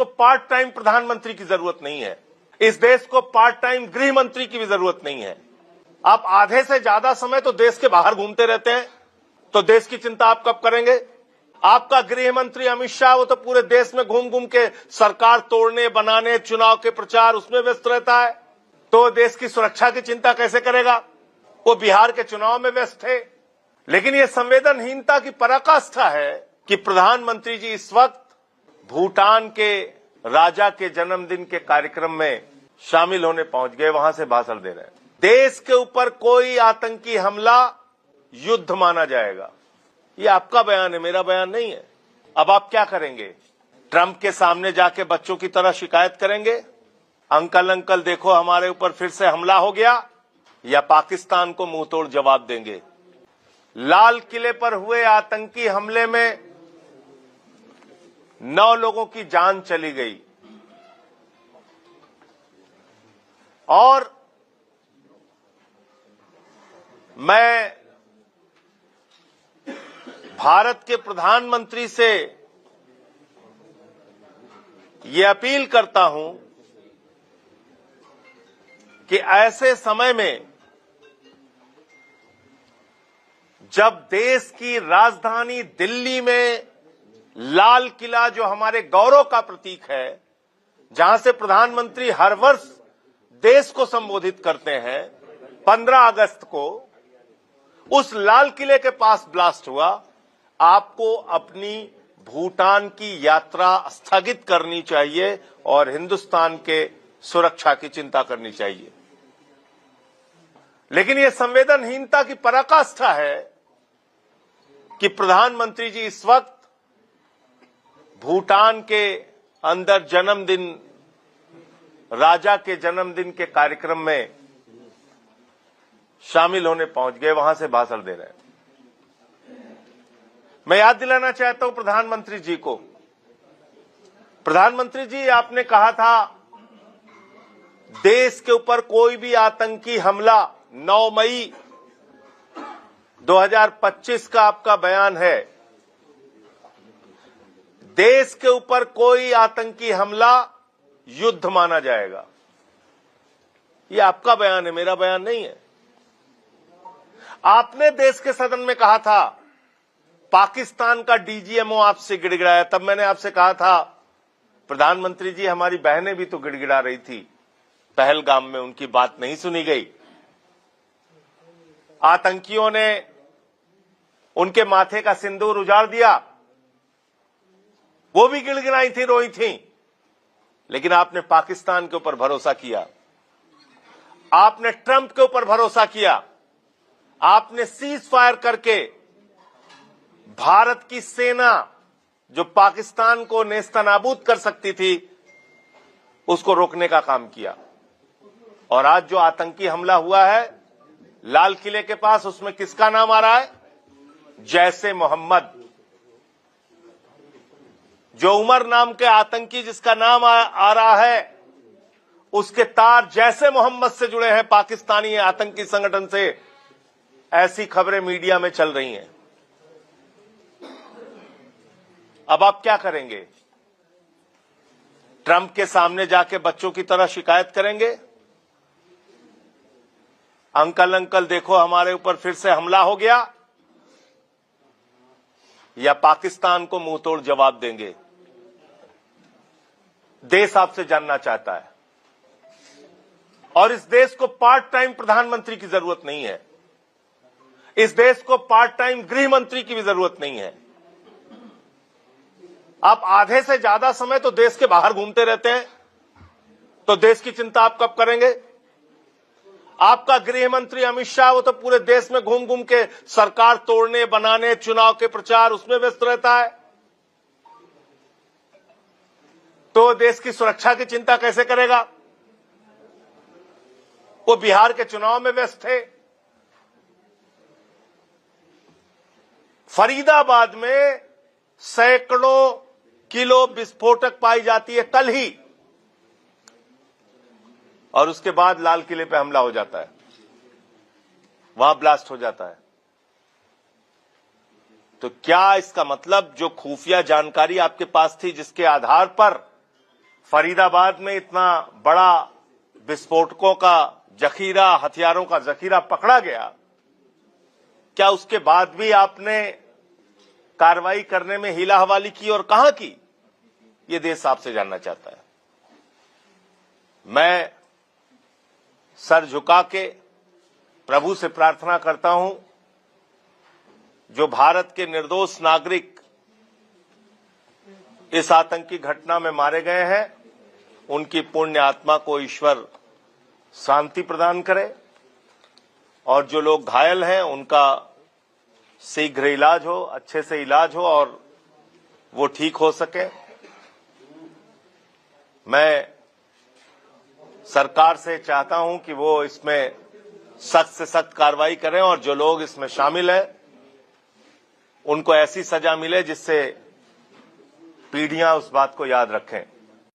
को part time प्रधानमंत्री की जरूरत नहीं है। इस देश को पार्ट टाइम गृह मंत्री की भी जरूरत नहीं है। आप आधे से ज्यादा समय तो देश के बाहर घूमते रहते हैं, तो देश की चिंता आप कब करेंगे? आपका गृह मंत्री अमित शाह वो तो पूरे देश में घूम घूम के सरकार तोड़ने, बनाने, चुनाव के प्रचार उसमें व्यस्त रहता है, तो देश की सुरक्षा की चिंता कैसे करेगा? वो बिहार के चुनाव में व्यस्त थे। लेकिन ये संवेदनहीनता की पराकाष्ठा है कि प्रधानमंत्री जी इस वक्त भूटान के राजा के जन्मदिन के कार्यक्रम में शामिल होने पहुंच गए, वहां से भाषण दे रहे हैं। देश के ऊपर कोई आतंकी हमला युद्ध माना जाएगा। ये आपका बयान है, मेरा बयान नहीं है। अब आप क्या करेंगे? ट्रंप के सामने जाके बच्चों की तरह शिकायत करेंगे, अंकल अंकल देखो हमारे ऊपर फिर से हमला हो गया, या पाकिस्तान को मुंहतोड़ जवाब देंगे? लाल किले पर हुए आतंकी हमले में 9 लोगों की जान चली गई और मैं भारत के प्रधानमंत्री से ये अपील करता हूं कि ऐसे समय में जब देश की राजधानी दिल्ली में लाल किला, जो हमारे गौरव का प्रतीक है, जहां से प्रधानमंत्री हर वर्ष देश को संबोधित करते हैं, 15 अगस्त को उस लाल किले के पास ब्लास्ट हुआ, आपको अपनी भूटान की यात्रा स्थगित करनी चाहिए और हिंदुस्तान के सुरक्षा की चिंता करनी चाहिए। लेकिन यह संवेदनहीनता की पराकाष्ठा है कि प्रधानमंत्री जी इस वक्त भूटान के अंदर जन्मदिन, राजा के जन्मदिन के कार्यक्रम में शामिल होने पहुंच गए, वहां से भाषण दे रहे हैं। मैं याद दिलाना चाहता हूं प्रधानमंत्री जी को, प्रधानमंत्री जी आपने कहा था देश के ऊपर कोई भी आतंकी हमला, 9 मई 2025 का आपका बयान है, देश के ऊपर कोई आतंकी हमला युद्ध माना जाएगा। यह आपका बयान है, मेरा बयान नहीं है। आपने देश के सदन में कहा था पाकिस्तान का डीजीएमओ आपसे गिड़गिड़ाया, तब मैंने आपसे कहा था प्रधानमंत्री जी हमारी बहनें भी तो गिड़गिड़ा रही थी, पहलगाम में उनकी बात नहीं सुनी गई। आतंकियों ने उनके माथे का सिंदूर उजाड़ दिया, वो भी गिड़गिड़ाई थी, रोई थी, लेकिन आपने पाकिस्तान के ऊपर भरोसा किया, आपने ट्रंप के ऊपर भरोसा किया, आपने सीज फायर करके भारत की सेना जो पाकिस्तान को नेस्तनाबूद कर सकती थी उसको रोकने का काम किया। और आज जो आतंकी हमला हुआ है लाल किले के पास, उसमें किसका नाम आ रहा है? जैसे मोहम्मद। जो उमर नाम के आतंकी जिसका नाम आ रहा है, उसके तार जैसे मोहम्मद से जुड़े हैं, पाकिस्तानी आतंकी संगठन से। ऐसी खबरें मीडिया में चल रही हैं। अब आप क्या करेंगे? ट्रंप के सामने जाके बच्चों की तरह शिकायत करेंगे, अंकल अंकल देखो हमारे ऊपर फिर से हमला हो गया, या पाकिस्तान को मुंहतोड़ जवाब देंगे? देश आपसे जानना चाहता है। और इस देश को पार्ट टाइम प्रधानमंत्री की जरूरत नहीं है, इस देश को पार्ट टाइम गृह मंत्री की भी जरूरत नहीं है। आप आधे से ज्यादा समय तो देश के बाहर घूमते रहते हैं, तो देश की चिंता आप कब करेंगे? आपका गृह मंत्री अमित शाह वो तो पूरे देश में घूम घूम के सरकार तोड़ने, बनाने, चुनाव के प्रचार उसमें व्यस्त रहता है, तो देश की सुरक्षा की चिंता कैसे करेगा? वो बिहार के चुनाव में व्यस्त थे। फरीदाबाद में सैकड़ों किलो विस्फोटक पाई जाती है कल ही, और उसके बाद लाल किले पे हमला हो जाता है, वहां ब्लास्ट हो जाता है। तो क्या इसका मतलब जो खुफिया जानकारी आपके पास थी, जिसके आधार पर फरीदाबाद में इतना बड़ा विस्फोटकों का जखीरा, हथियारों का जखीरा पकड़ा गया, क्या उसके बाद भी आपने कार्रवाई करने में हीला हवाली की और कहां की? ये देश आपसे जानना चाहता है। मैं सर झुका के प्रभु से प्रार्थना करता हूं, जो भारत के निर्दोष नागरिक इस आतंकी घटना में मारे गए हैं, उनकी पुण्य आत्मा को ईश्वर शांति प्रदान करे, और जो लोग घायल हैं उनका शीघ्र इलाज हो, अच्छे से इलाज हो और वो ठीक हो सके। मैं सरकार से चाहता हूं कि वो इसमें सख्त से सख्त कार्रवाई करें और जो लोग इसमें शामिल हैं उनको ऐसी सजा मिले जिससे पीढ़ियां उस बात को याद रखें।